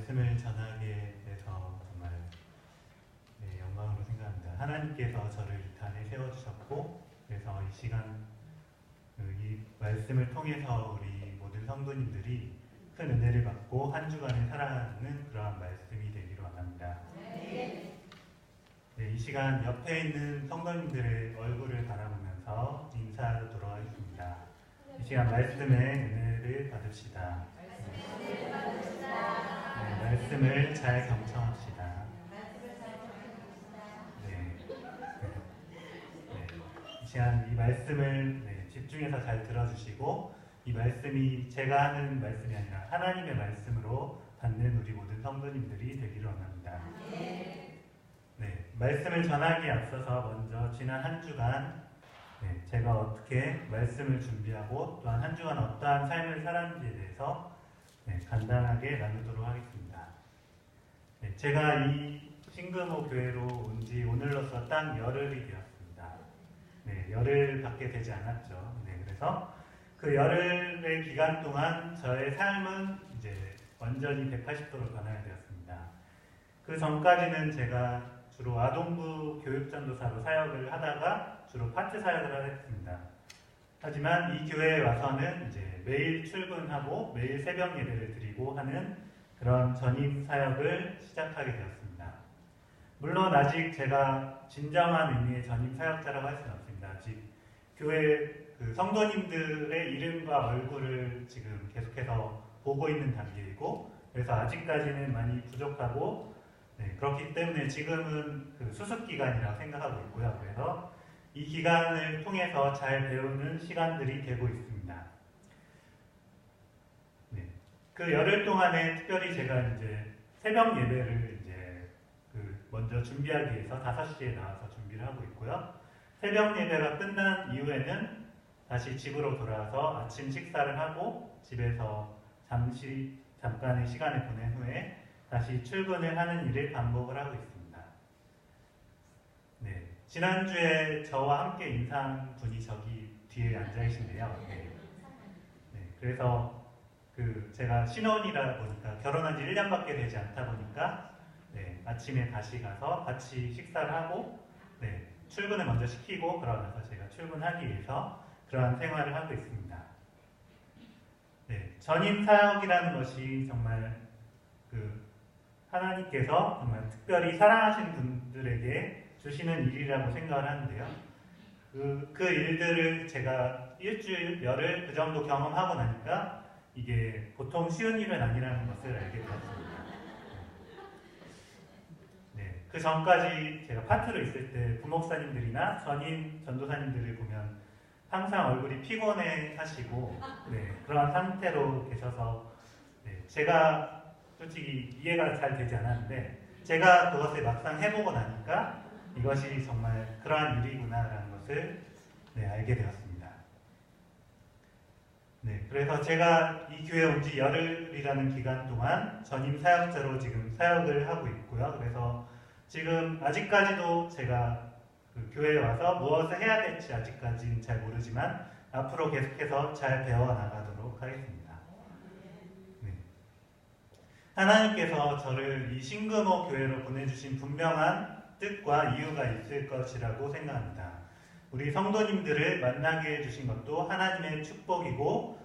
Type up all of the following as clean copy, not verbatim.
말씀을 전하게 돼서 정말 영광으로 생각합니다. 하나님께서 저를 이 단에 세워주셨고, 그래서 이 시간 이 말씀을 통해서 우리 모든 성도님들이 큰 은혜를 받고 한 주간을 살아가는 그러한 말씀이 되기를 원합니다. 이 시간 옆에 있는 성도님들의 얼굴을 바라보면서 인사하도록 하겠습니다. 이 시간 말씀의 은혜를 받읍시다. 말씀을 잘 경청합시다. 이 시간 이 말씀을 집중해서 잘 들어주시고, 이 말씀이 제가 하는 말씀이 아니라 하나님의 말씀으로 받는 우리 모든 성도님들이 되기를 원합니다. 말씀을 전하기에 앞서서 먼저 지난 한 주간 제가 어떻게 말씀을 준비하고 또한 한 주간 어떠한 삶을 살았는지에 대해서 간단하게 나누도록 하겠습니다. 제가 이 신금호 교회로 온 지 오늘로써 딱 열흘이 되었습니다. 열흘밖에 되지 않았죠. 그래서 그 열흘의 기간 동안 저의 삶은 이제 완전히 180도로 변화가 되었습니다. 그 전까지는 제가 주로 아동부 교육전도사로 사역을 하다가 주로 파트 사역을 했습니다. 하지만 이 교회에 와서는 이제 매일 출근하고 매일 새벽 예배를 드리고 하는 그런 전임 사역을 시작하게 되었습니다. 물론 아직 제가 진정한 의미의 전임 사역자라고 할 수는 없습니다. 아직 교회 그 성도님들의 이름과 얼굴을 지금 계속해서 보고 있는 단계이고, 그래서 아직까지는 많이 부족하고, 그렇기 때문에 지금은 그 수습 기간이라고 생각하고 있고요. 그래서 이 기간을 통해서 잘 배우는 시간들이 되고 있습니다. 그 열흘 동안에 특별히 제가 이제 새벽 예배를 이제 먼저 준비하기 위해서 5시에 나와서 준비를 하고 있고요. 새벽 예배가 끝난 이후에는 다시 집으로 돌아와서 아침 식사를 하고 집에서 잠깐의 시간을 보낸 후에 다시 출근을 하는 일을 반복을 하고 있습니다. 지난주에 저와 함께 인사한 분이 저기 뒤에 앉아 계신데요. 그래서 제가 신혼이라 보니까 결혼한 지 1년밖에 되지 않다 보니까 아침에 다시 가서 같이 식사를 하고 출근을 먼저 시키고 그러고 나서 제가 출근하기 위해서 그러한 생활을 하고 있습니다. 전임 사역이라는 것이 정말 하나님께서 정말 특별히 사랑하신 분들에게 주시는 일이라고 생각을 하는데요. 그 일들을 제가 일주일, 열흘 그 정도 경험하고 나니까 이게 보통 쉬운 일은 아니라는 것을 알게 되었습니다. 그 전까지 제가 파트로 있을 때 부목사님들이나 전임 전도사님들을 보면 항상 얼굴이 피곤해 하시고 그런 상태로 계셔서 제가 솔직히 이해가 잘 되지 않았는데, 제가 그것을 막상 해보고 나니까 이것이 정말 그러한 일이구나라는 것을 알게 되었습니다. 그래서 제가 이 교회에 온 지 열흘이라는 기간 동안 전임 사역자로 지금 사역을 하고 있고요. 그래서 지금 아직까지도 제가 그 교회에 와서 무엇을 해야 될지 아직까지는 잘 모르지만 앞으로 계속해서 잘 배워나가도록 하겠습니다. 하나님께서 저를 이 신금호 교회로 보내주신 분명한 뜻과 이유가 있을 것이라고 생각합니다. 우리 성도님들을 만나게 해주신 것도 하나님의 축복이고,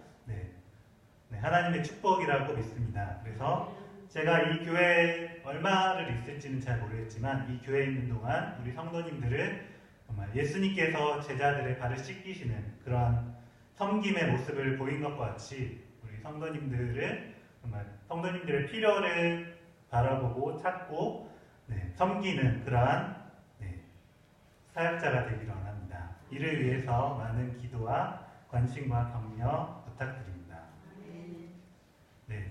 하나님의 축복이라고 믿습니다. 그래서 제가 이 교회에 얼마를 있을지는 잘 모르겠지만 이 교회에 있는 동안 우리 성도님들을 정말 예수님께서 제자들의 발을 씻기시는 그러한 섬김의 모습을 보인 것과 같이 우리 성도님들을 정말 성도님들의 필요를 바라보고 찾고 섬기는 그러한 사역자가 되기를 원합니다. 이를 위해서 많은 기도와 관심과 격려 부탁드립니다.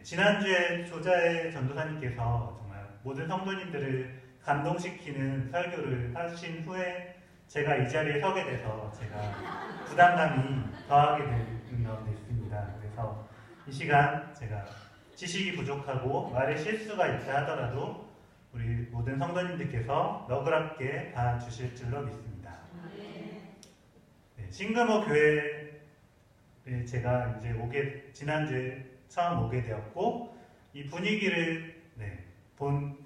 지난주에 조자의 전도사님께서 정말 모든 성도님들을 감동시키는 설교를 하신 후에 제가 이 자리에 서게 돼서 제가 부담감이 더하게 되는 가운데 있습니다. 그래서 이 시간 제가 지식이 부족하고 말에 실수가 있다 하더라도 우리 모든 성도님들께서 너그럽게 봐주실 줄로 믿습니다. 신금호 교회에 제가 이제 지난주에 처음 오게 되었고, 이 분위기를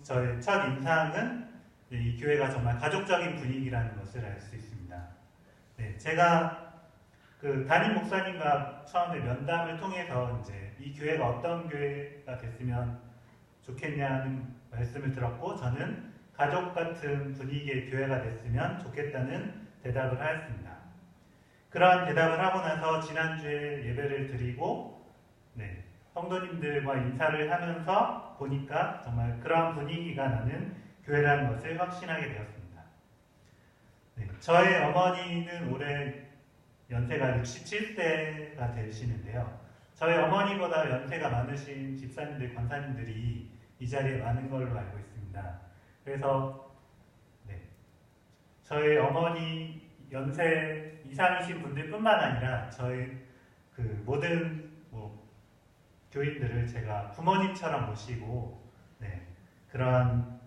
저의 첫 인상은 이 교회가 정말 가족적인 분위기라는 것을 알 수 있습니다. 제가 그 담임 목사님과 처음에 면담을 통해서 이제 이 교회가 어떤 교회가 됐으면 좋겠냐는 말씀을 들었고, 저는 가족 같은 분위기의 교회가 됐으면 좋겠다는 대답을 하였습니다. 그러한 대답을 하고 나서 지난주에 예배를 드리고 성도님들과 인사를 하면서 보니까 정말 그러한 분위기가 나는 교회라는 것을 확신하게 되었습니다. 저의 어머니는 올해 연세가 67세가 되시는데요. 저희 어머니보다 연세가 많으신 집사님들, 권사님들이 이 자리에 많은 걸로 알고 있습니다. 그래서 저희 어머니 연세 이상이신 분들뿐만 아니라 저희 그 모든 교인들을 제가 부모님처럼 모시고 그러한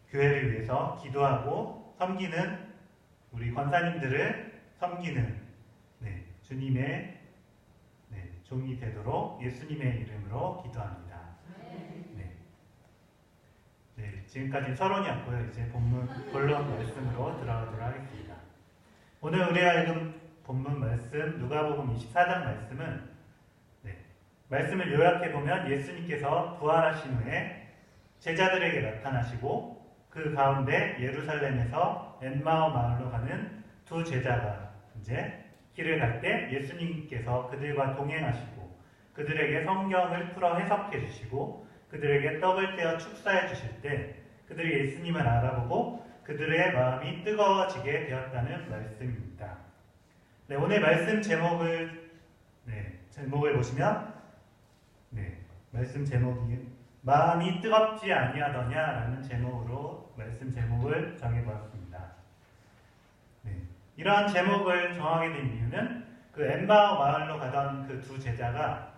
교회를 위해서 기도하고 섬기는 우리 권사님들을 섬기는 주님의 종이 되도록 예수님의 이름으로 기도합니다. 지금까지 서론이었고요. 이제 본론 말씀으로 들어가도록 하겠습니다. 오늘 우리가 읽은 본문 말씀 누가복음 24장 말씀은 말씀을 요약해보면 예수님께서 부활하신 후에 제자들에게 나타나시고 그 가운데 예루살렘에서 엠마오 마을로 가는 두 제자가 이제 길을 갈 때 예수님께서 그들과 동행하시고 그들에게 성경을 풀어 해석해 주시고 그들에게 떡을 떼어 축사해 주실 때 그들이 예수님을 알아보고 그들의 마음이 뜨거워지게 되었다는 말씀입니다. 오늘 말씀 제목을 보시면 말씀 제목이 마음이 뜨겁지 아니하더냐라는 제목으로 말씀 제목을 정해보았습니다. 이러한 제목을 정하게 된 이유는 그 엠마오 마을로 가던 그 두 제자가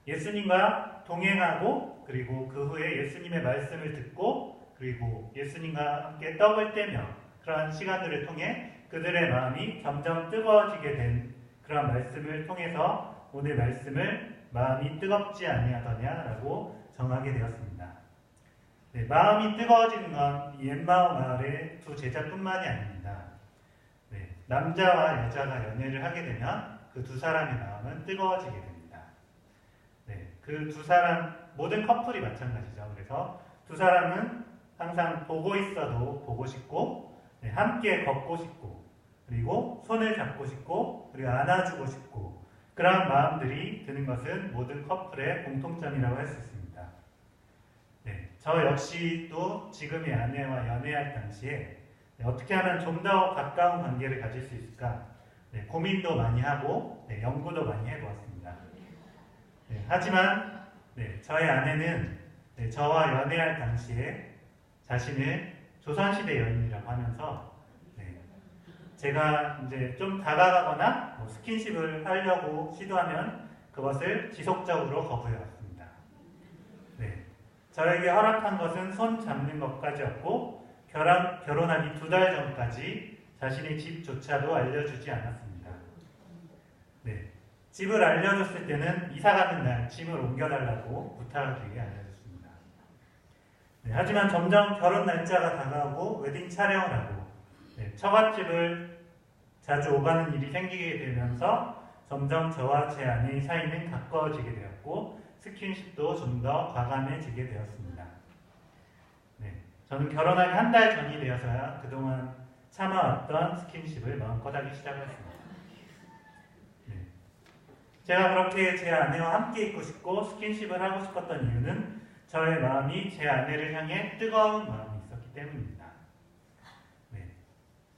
예수님과 동행하고 그리고 그 후에 예수님의 말씀을 듣고 그리고 예수님과 함께 떡을 떼며 그러한 시간들을 통해 그들의 마음이 점점 뜨거워지게 된 그런 말씀을 통해서 오늘 말씀을 마음이 뜨겁지 아니하더냐라고 정하게 되었습니다. 마음이 뜨거워지는 건 이 엠마오 마을의 두 제자뿐만이 아닙니다. 남자와 여자가 연애를 하게 되면 그 두 사람의 마음은 뜨거워지게 됩니다. 그 두 사람 모든 커플이 마찬가지죠. 그래서 두 사람은 항상 보고 있어도 보고 싶고 함께 걷고 싶고 그리고 손을 잡고 싶고 그리고 안아주고 싶고 그러한 마음들이 드는 것은 모든 커플의 공통점이라고 할 수 있습니다. 저 역시도 지금의 아내와 연애할 당시에 어떻게 하면 좀 더 가까운 관계를 가질 수 있을까 고민도 많이 하고 연구도 많이 해보았습니다. 하지만 저의 아내는 저와 연애할 당시에 자신을 조선시대 여인이라고 하면서 제가 이제 좀 다가가거나 스킨십을 하려고 시도하면 그것을 지속적으로 거부해왔습니다. 저에게 허락한 것은 손 잡는 것까지였고 결혼하기 2달 전까지 자신의 집조차도 알려주지 않았습니다. 집을 알려줬을 때는 이사가는 날 집을 옮겨달라고 부탁을 위해 알려줬습니다. 하지만 점점 결혼 날짜가 다가오고 웨딩 촬영을 하고 처갓집을 자주 오가는 일이 생기게 되면서 점점 저와 제 아내의 사이는 가까워지게 되었고 스킨십도 좀 더 과감해지게 되었습니다. 저는 결혼하기 1달 전이 되어서야 그동안 참아왔던 스킨십을 마음껏 하기 시작했습니다. 제가 그렇게 제 아내와 함께 있고 싶고 스킨십을 하고 싶었던 이유는 저의 마음이 제 아내를 향해 뜨거운 마음이 있었기 때문입니다.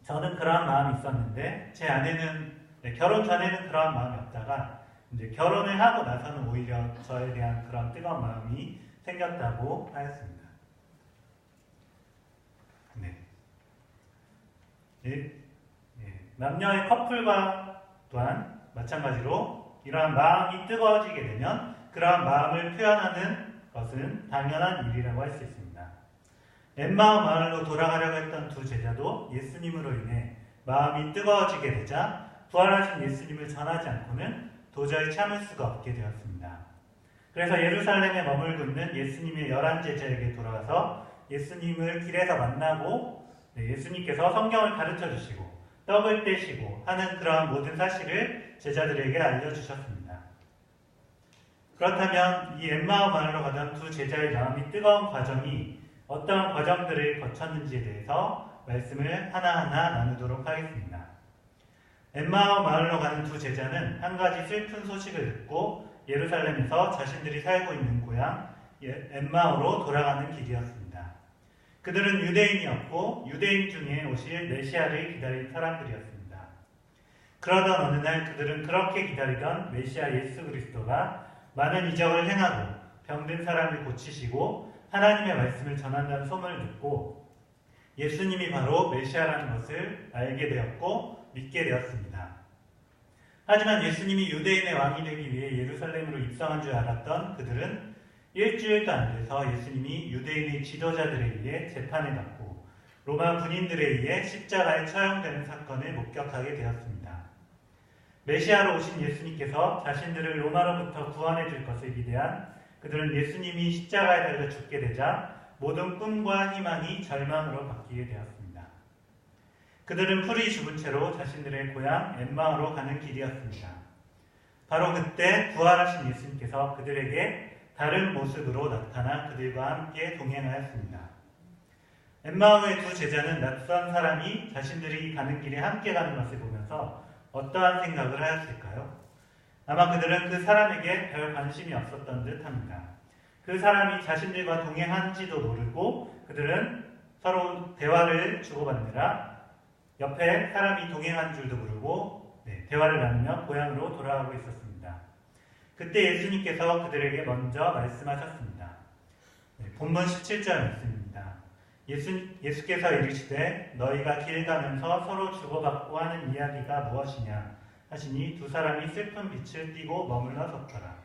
저는 그러한 마음이 있었는데 제 아내는 결혼 전에는 그러한 마음이 없다가 이제 결혼을 하고 나서는 오히려 저에 대한 그런 뜨거운 마음이 생겼다고 하였습니다. 남녀의 커플과 또한 마찬가지로 이러한 마음이 뜨거워지게 되면 그러한 마음을 표현하는 것은 당연한 일이라고 할 수 있습니다. 엠마오 마을로 돌아가려고 했던 두 제자도 예수님으로 인해 마음이 뜨거워지게 되자 부활하신 예수님을 전하지 않고는 도저히 참을 수가 없게 되었습니다. 그래서 예루살렘에 머물고 있는 예수님의 11제자에게 돌아와서 예수님을 길에서 만나고 예수님께서 성경을 가르쳐 주시고 떡을 떼시고 하는 그러한 모든 사실을 제자들에게 알려주셨습니다. 그렇다면 이 엠마오 마을로 가던 두 제자의 마음이 뜨거운 과정이 어떠한 과정들을 거쳤는지에 대해서 말씀을 하나하나 나누도록 하겠습니다. 엠마오 마을로 가는 두 제자는 한 가지 슬픈 소식을 듣고 예루살렘에서 자신들이 살고 있는 고향 엠마오로 돌아가는 길이었습니다. 그들은 유대인이었고 유대인 중에 오실 메시아를 기다린 사람들이었습니다. 그러던 어느 날 그들은 그렇게 기다리던 메시아 예수 그리스도가 많은 이적을 행하고 병든 사람을 고치시고 하나님의 말씀을 전한다는 소문을 듣고 예수님이 바로 메시아라는 것을 알게 되었고 믿게 되었습니다. 하지만 예수님이 유대인의 왕이 되기 위해 예루살렘으로 입성한 줄 알았던 그들은 일주일도 안 돼서 예수님이 유대인의 지도자들에 의해 재판을 받고 로마 군인들에 의해 십자가에 처형되는 사건을 목격하게 되었습니다. 메시아로 오신 예수님께서 자신들을 로마로부터 구원해 줄 것을 기대한 그들은 예수님이 십자가에 달려 죽게 되자 모든 꿈과 희망이 절망으로 바뀌게 되었습니다. 그들은 풀이 죽은 채로 자신들의 고향 엠마오로 가는 길이었습니다. 바로 그때 부활하신 예수님께서 그들에게 다른 모습으로 나타나 그들과 함께 동행하였습니다. 엠마오의 두 제자는 낯선 사람이 자신들이 가는 길에 함께 가는 것을 보면서 어떠한 생각을 하였을까요? 아마 그들은 그 사람에게 별 관심이 없었던 듯합니다. 그 사람이 자신들과 동행한지도 모르고 그들은 서로 대화를 주고받느라 옆에 사람이 동행한 줄도 모르고 대화를 나누며 고향으로 돌아가고 있었습니다. 그때 예수님께서 그들에게 먼저 말씀하셨습니다. 본문 17절 말씀입니다. 예수께서 이르시되 너희가 길 가면서 서로 주고받고 하는 이야기가 무엇이냐 하시니 두 사람이 슬픈 빛을 띠고 머물러 섰더라.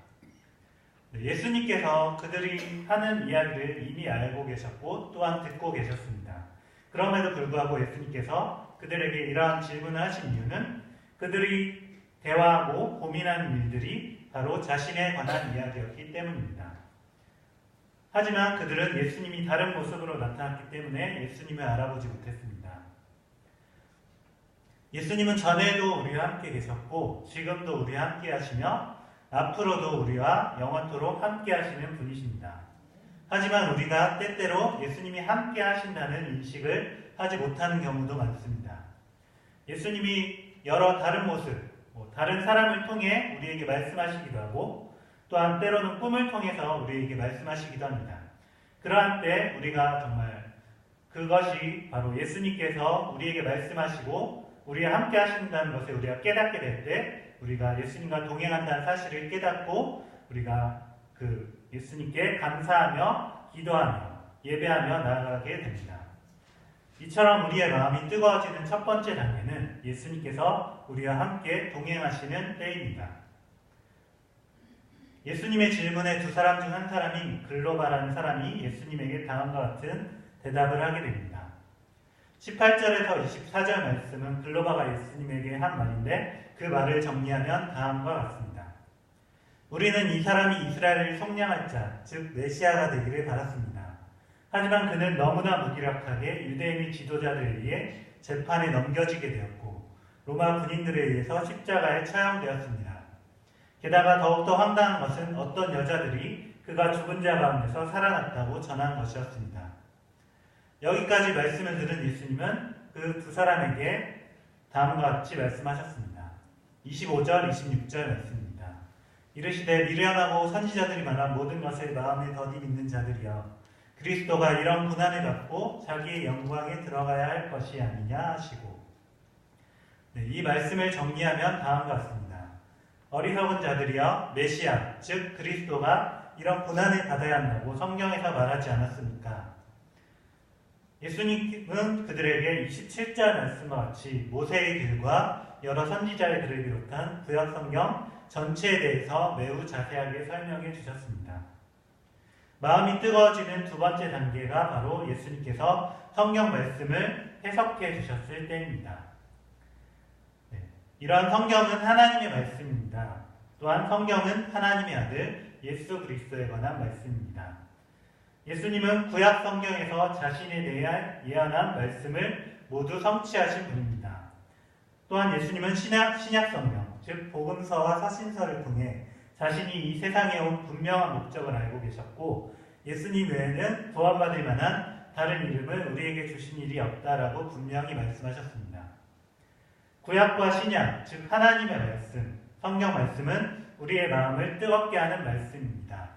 예수님께서 그들이 하는 이야기를 이미 알고 계셨고 또한 듣고 계셨습니다. 그럼에도 불구하고 예수님께서 그들에게 이러한 질문을 하신 이유는 그들이 대화하고 고민하는 일들이 바로 자신에 관한 이야기였기 때문입니다. 하지만 그들은 예수님이 다른 모습으로 나타났기 때문에 예수님을 알아보지 못했습니다. 예수님은 전에도 우리와 함께 계셨고 지금도 우리와 함께 하시며 앞으로도 우리와 영원토록 함께 하시는 분이십니다. 하지만 우리가 때때로 예수님이 함께 하신다는 인식을 하지 못하는 경우도 많습니다. 예수님이 여러 다른 모습, 다른 사람을 통해 우리에게 말씀하시기도 하고 또한 때로는 꿈을 통해서 우리에게 말씀하시기도 합니다. 그러한 때 우리가 정말 그것이 바로 예수님께서 우리에게 말씀하시고 우리와 함께 하신다는 것을 우리가 깨닫게 될 때 우리가 예수님과 동행한다는 사실을 깨닫고 우리가 그 예수님께 감사하며 기도하며 예배하며 나아가게 됩니다. 이처럼 우리의 마음이 뜨거워지는 첫 번째 단계는 예수님께서 우리와 함께 동행하시는 때입니다. 예수님의 질문에 두 사람 중 한 사람인 글로바라는 사람이 예수님에게 다음과 같은 대답을 하게 됩니다. 18절에서 24절 말씀은 글로바가 예수님에게 한 말인데 그 말을 정리하면 다음과 같습니다. 우리는 이 사람이 이스라엘을 속량할 자, 즉 메시아가 되기를 바랐습니다. 하지만 그는 너무나 무기력하게 유대인의 지도자들에 의해 재판에 넘겨지게 되었고 로마 군인들에 의해서 십자가에 처형되었습니다. 게다가 더욱더 황당한 것은 어떤 여자들이 그가 죽은 자 가운데서 살아났다고 전한 것이었습니다. 여기까지 말씀을 들은 예수님은 그 두 사람에게 다음과 같이 말씀하셨습니다. 25절, 26절 말씀입니다. 이르시되 미련하고 선지자들이 말한 모든 것을 마음에 더디 믿는 자들이여 그리스도가 이런 고난을 받고 자기의 영광에 들어가야 할 것이 아니냐 하시고 이 말씀을 정리하면 다음과 같습니다. 어리석은 자들이여 메시아 즉 그리스도가 이런 고난을 받아야 한다고 성경에서 말하지 않았습니까? 예수님은 그들에게 27절 말씀과 같이 모세의 글과 여러 선지자의 글을 비롯한 구약 성경 전체에 대해서 매우 자세하게 설명해 주셨습니다. 마음이 뜨거워지는 두 번째 단계가 바로 예수님께서 성경 말씀을 해석해 주셨을 때입니다. 이러한 성경은 하나님의 말씀입니다. 또한 성경은 하나님의 아들 예수 그리스도에 관한 말씀입니다. 예수님은 구약 성경에서 자신에 대한 예언한 말씀을 모두 성취하신 분입니다. 또한 예수님은 신약 성경, 즉 복음서와 사신서를 통해 자신이 이 세상에 온 분명한 목적을 알고 계셨고 예수님 외에는 구원받을 만한 다른 이름을 우리에게 주신 일이 없다라고 분명히 말씀하셨습니다. 구약과 신약, 즉 하나님의 말씀, 성경 말씀은 우리의 마음을 뜨겁게 하는 말씀입니다.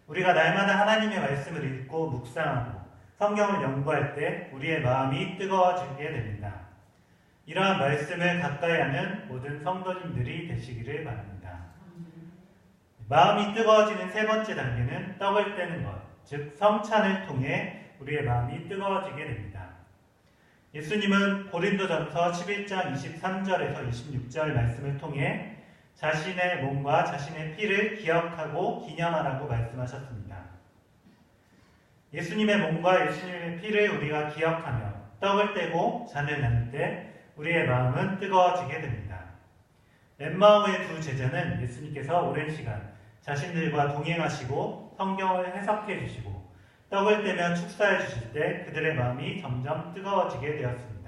우리가 날마다 하나님의 말씀을 읽고 묵상하고 성경을 연구할 때 우리의 마음이 뜨거워지게 됩니다. 이러한 말씀을 가까이 하는 모든 성도님들이 되시기를 바랍니다. 마음이 뜨거워지는 세 번째 단계는 떡을 떼는 것, 즉 성찬을 통해 우리의 마음이 뜨거워지게 됩니다. 예수님은 고린도전서 11장 23절에서 26절 말씀을 통해 자신의 몸과 자신의 피를 기억하고 기념하라고 말씀하셨습니다. 예수님의 몸과 예수님의 피를 우리가 기억하며 떡을 떼고 잔을 나눌 때 우리의 마음은 뜨거워지게 됩니다. 엠마오의 두 제자는 예수님께서 오랜 시간 자신들과 동행하시고 성경을 해석해 주시고 떡을 떼며 축사해 주실 때 그들의 마음이 점점 뜨거워지게 되었습니다.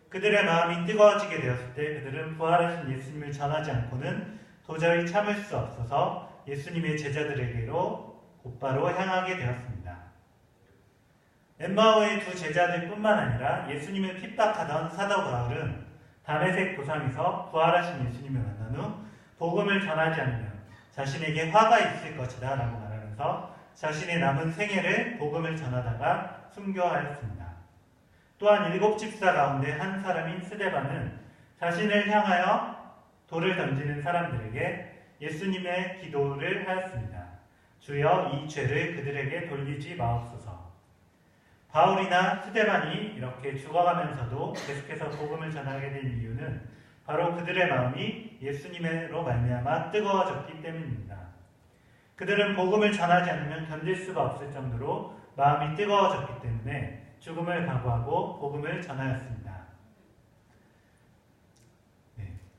그들의 마음이 뜨거워지게 되었을 때 그들은 부활하신 예수님을 전하지 않고는 도저히 참을 수 없어서 예수님의 제자들에게로 곧바로 향하게 되었습니다. 엠마오의 두 제자들 뿐만 아니라 예수님을 핍박하던 사도 바울은 다메섹 도상에서 부활하신 예수님을 만난 후 복음을 전하지 않으면 자신에게 화가 있을 것이다 라고 말하면서 자신의 남은 생애를 복음을 전하다가 순교하였습니다. 또한 7 집사 가운데 한 사람인 스데반은 자신을 향하여 돌을 던지는 사람들에게 예수님의 기도를 하였습니다. 주여 이 죄를 그들에게 돌리지 마옵소서. 바울이나 스데반이 이렇게 죽어가면서도 계속해서 복음을 전하게 된 이유는 바로 그들의 마음이 예수님으로 말미암아 뜨거워졌기 때문입니다. 그들은 복음을 전하지 않으면 견딜 수가 없을 정도로 마음이 뜨거워졌기 때문에 죽음을 각오하고 복음을 전하였습니다.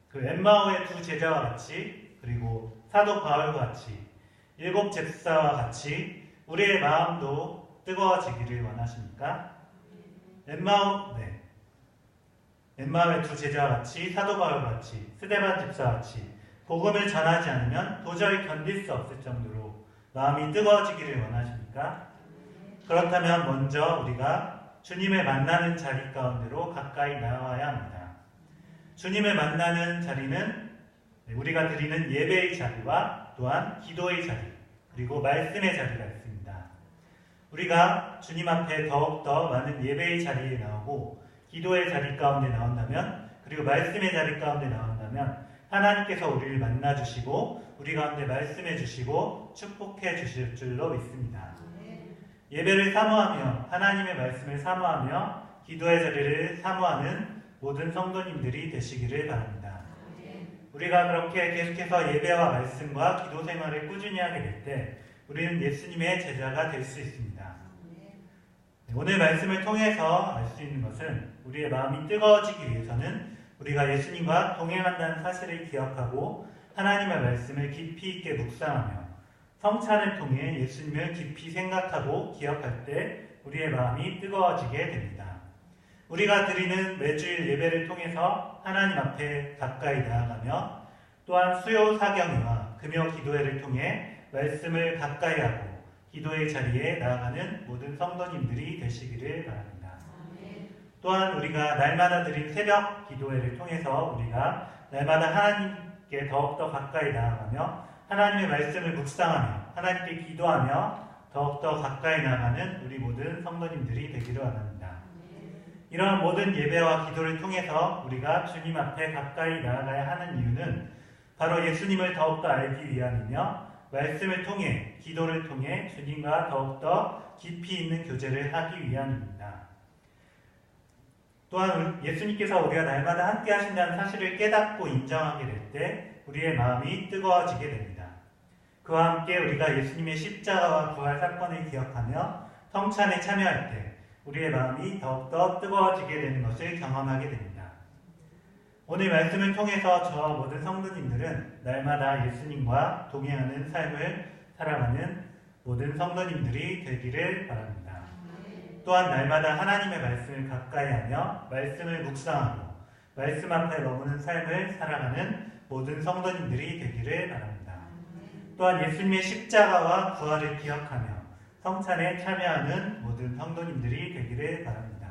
그 엠마오의 두 제자와 같이 그리고 사도 바울과 같이 7 집사와 같이 우리의 마음도 뜨거워지기를 원하십니까? 엠마오의 두 제자와 같이 사도 바울과 같이 스데반 집사와 같이 복음을 전하지 않으면 도저히 견딜 수 없을 정도로 마음이 뜨거워지기를 원하십니까? 그렇다면 먼저 우리가 주님을 만나는 자리 가운데로 가까이 나와야 합니다. 주님을 만나는 자리는 우리가 드리는 예배의 자리와 또한 기도의 자리, 그리고 말씀의 자리가 있습니다. 우리가 주님 앞에 더욱더 많은 예배의 자리에 나오고 기도의 자리 가운데 나온다면, 그리고 말씀의 자리 가운데 나온다면 하나님께서 우리를 만나주시고 우리 가운데 말씀해 주시고 축복해 주실 줄로 믿습니다. 예배를 사모하며 하나님의 말씀을 사모하며 기도의 자리를 사모하는 모든 성도님들이 되시기를 바랍니다. 우리가 그렇게 계속해서 예배와 말씀과 기도 생활을 꾸준히 하게 될 때 우리는 예수님의 제자가 될 수 있습니다. 오늘 말씀을 통해서 알 수 있는 것은 우리의 마음이 뜨거워지기 위해서는 우리가 예수님과 동행한다는 사실을 기억하고 하나님의 말씀을 깊이 있게 묵상하며 성찬을 통해 예수님을 깊이 생각하고 기억할 때 우리의 마음이 뜨거워지게 됩니다. 우리가 드리는 매주일 예배를 통해서 하나님 앞에 가까이 나아가며 또한 수요 사경회와 금요 기도회를 통해 말씀을 가까이 하고 기도의 자리에 나아가는 모든 성도님들이 되시기를 바랍니다. 또한 우리가 날마다 드린 새벽 기도회를 통해서 우리가 날마다 하나님께 더욱더 가까이 나아가며 하나님의 말씀을 묵상하며 하나님께 기도하며 더욱더 가까이 나아가는 우리 모든 성도님들이 되기를 원합니다. 이러한 모든 예배와 기도를 통해서 우리가 주님 앞에 가까이 나아가야 하는 이유는 바로 예수님을 더욱더 알기 위함이며 말씀을 통해 기도를 통해 주님과 더욱더 깊이 있는 교제를 하기 위함입니다. 또한 예수님께서 우리가 날마다 함께 하신다는 사실을 깨닫고 인정하게 될 때 우리의 마음이 뜨거워지게 됩니다. 그와 함께 우리가 예수님의 십자가와 부활 사건을 기억하며 성찬에 참여할 때 우리의 마음이 더욱더 뜨거워지게 되는 것을 경험하게 됩니다. 오늘 말씀을 통해서 저와 모든 성도님들은 날마다 예수님과 동행하는 삶을 살아가는 모든 성도님들이 되기를 바랍니다. 또한 날마다 하나님의 말씀을 가까이 하며 말씀을 묵상하고 말씀 앞에 머무는 삶을 살아가는 모든 성도님들이 되기를 바랍니다. 또한 예수님의 십자가와 부활을 기억하며 성찬에 참여하는 모든 성도님들이 되기를 바랍니다.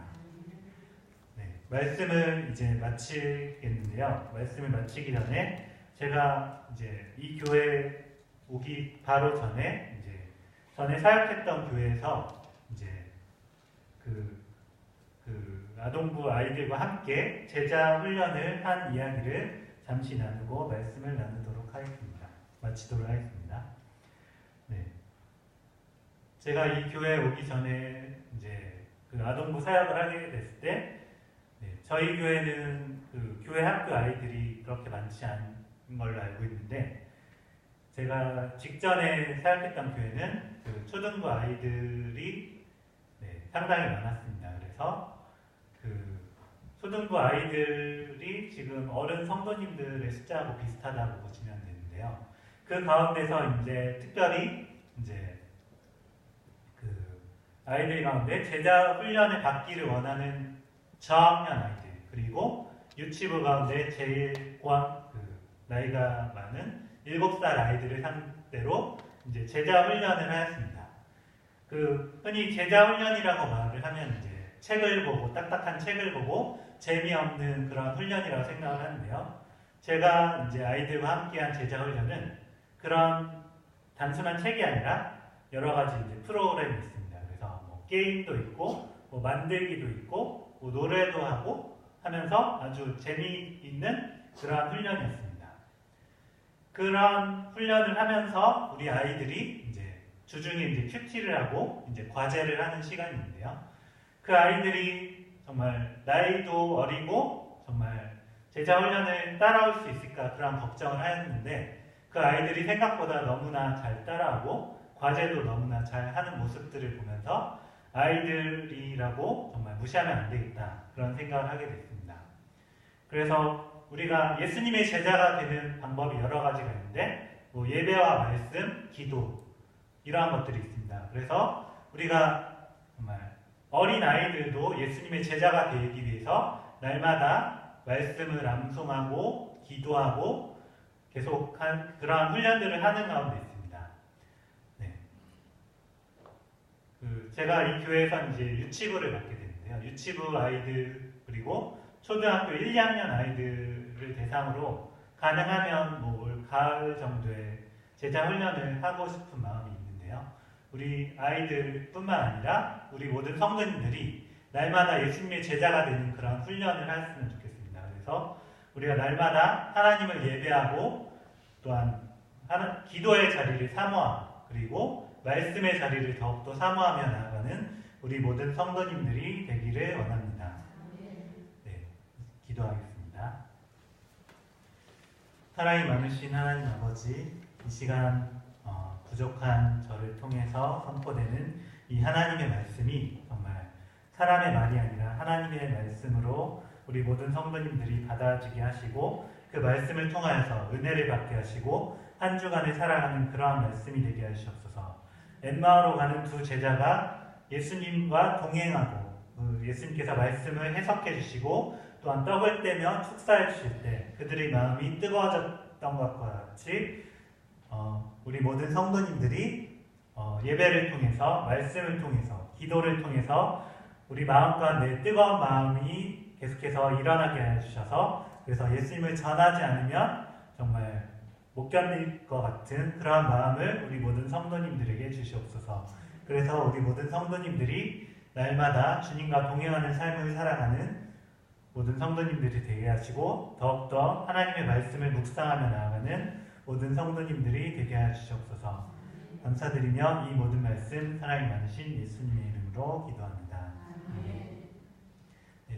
네, 말씀을 이제 마치겠는데요. 말씀을 마치기 전에 제가 이제 이 교회 오기 바로 전에 전에 사역했던 교회에서 이제 그 아동부 아이들과 함께 제자 훈련을 한 이야기를 잠시 나누고 말씀을 나누도록 하겠습니다. 마치도록 하겠습니다. 네. 제가 이 교회에 오기 전에 이제 그 아동부 사역을 하게 됐을 때, 네, 저희 교회는 그 교회 학교 아이들이 그렇게 많지 않은 걸로 알고 있는데, 제가 직전에 사역했던 교회는 그 초등부 아이들이 상당히 많았습니다. 그래서 그 초등부 아이들이 지금 어른 성도님들의 숫자하고 비슷하다고 보시면 되는데요. 그 가운데서 이제 특별히 이제 그 아이들 가운데 제자 훈련을 받기를 원하는 저학년 아이들, 그리고 유치부 가운데 제일 나이가 많은 7살 아이들을 상대로 이제 제자 훈련을 하였습니다. 그 흔히 제자 훈련이라고 말을 하면 이제 책을 보고 딱딱한 책을 보고 재미없는 그런 훈련이라고 생각을 하는데요. 제가 이제 아이들과 함께한 제자 훈련은 그런 단순한 책이 아니라 여러 가지 이제 프로그램이 있습니다. 그래서 뭐 게임도 있고 뭐 만들기도 있고 뭐 노래도 하고 하면서 아주 재미있는 그러한 훈련이었습니다. 그런 훈련을 하면서 우리 아이들이 이제 주중에 이제 큐티를 하고 이제 과제를 하는 시간인데요. 그 아이들이 정말 나이도 어리고 정말 제자 훈련을 따라올 수 있을까 그런 걱정을 하였는데, 그 아이들이 생각보다 너무나 잘 따라하고 과제도 너무나 잘 하는 모습들을 보면서 아이들이라고 정말 무시하면 안 되겠다 그런 생각을 하게 됐습니다. 그래서 우리가 예수님의 제자가 되는 방법이 여러 가지가 있는데 뭐 예배와 말씀, 기도 이러한 것들이 있습니다. 그래서 우리가 정말 어린 아이들도 예수님의 제자가 되기 위해서 날마다 말씀을 암송하고 기도하고 계속한 그러한 훈련들을 하는 가운데 있습니다. 네. 제가 이 교회에서 이제 유치부를 맡게 되는데요. 유치부 아이들 그리고 초등학교 1, 2학년 아이들을 대상으로 가능하면 뭐 올 가을 정도에 제자 훈련을 하고 싶은 마음이 있는데요. 우리 아이들뿐만 아니라 우리 모든 성도님들이 날마다 예수님의 제자가 되는 그런 훈련을 했으면 좋겠습니다. 그래서 우리가 날마다 하나님을 예배하고 또한 기도의 자리를 사모하고 그리고 말씀의 자리를 더욱더 사모하며 나아가는 우리 모든 성도님들이 되기를 원합니다. 네, 기도하겠습니다. 사랑이 많으신 하나님 아버지, 이 시간 부족한 저를 통해서 선포되는 이 하나님의 말씀이 정말 사람의 말이 아니라 하나님의 말씀으로 우리 모든 성도님들이 받아지게 하시고 그 말씀을 통하여서 은혜를 받게 하시고 한 주간을 살아가는 그러한 말씀이 되게 하시옵소서. 엠마오로 가는 두 제자가 예수님과 동행하고 예수님께서 말씀을 해석해 주시고 또한 떡을 떼며 축사해 주실 때 그들의 마음이 뜨거워졌던 것과 같이 우리 모든 성도님들이 예배를 통해서 말씀을 통해서 기도를 통해서 우리 마음 가운데 뜨거운 마음이 계속해서 일어나게 해주셔서 그래서 예수님을 전하지 않으면 정말 못 견딜 것 같은 그러한 마음을 우리 모든 성도님들에게 주시옵소서. 그래서 우리 모든 성도님들이 날마다 주님과 동행하는 삶을 살아가는 모든 성도님들이 되게 하시고 더욱더 하나님의 말씀을 묵상하며 나아가는 모든 성도님들이 되게 하시옵소서. 감사드리며 이 모든 말씀 사랑이 많으신 예수님의 이름으로 기도합니다. 아멘.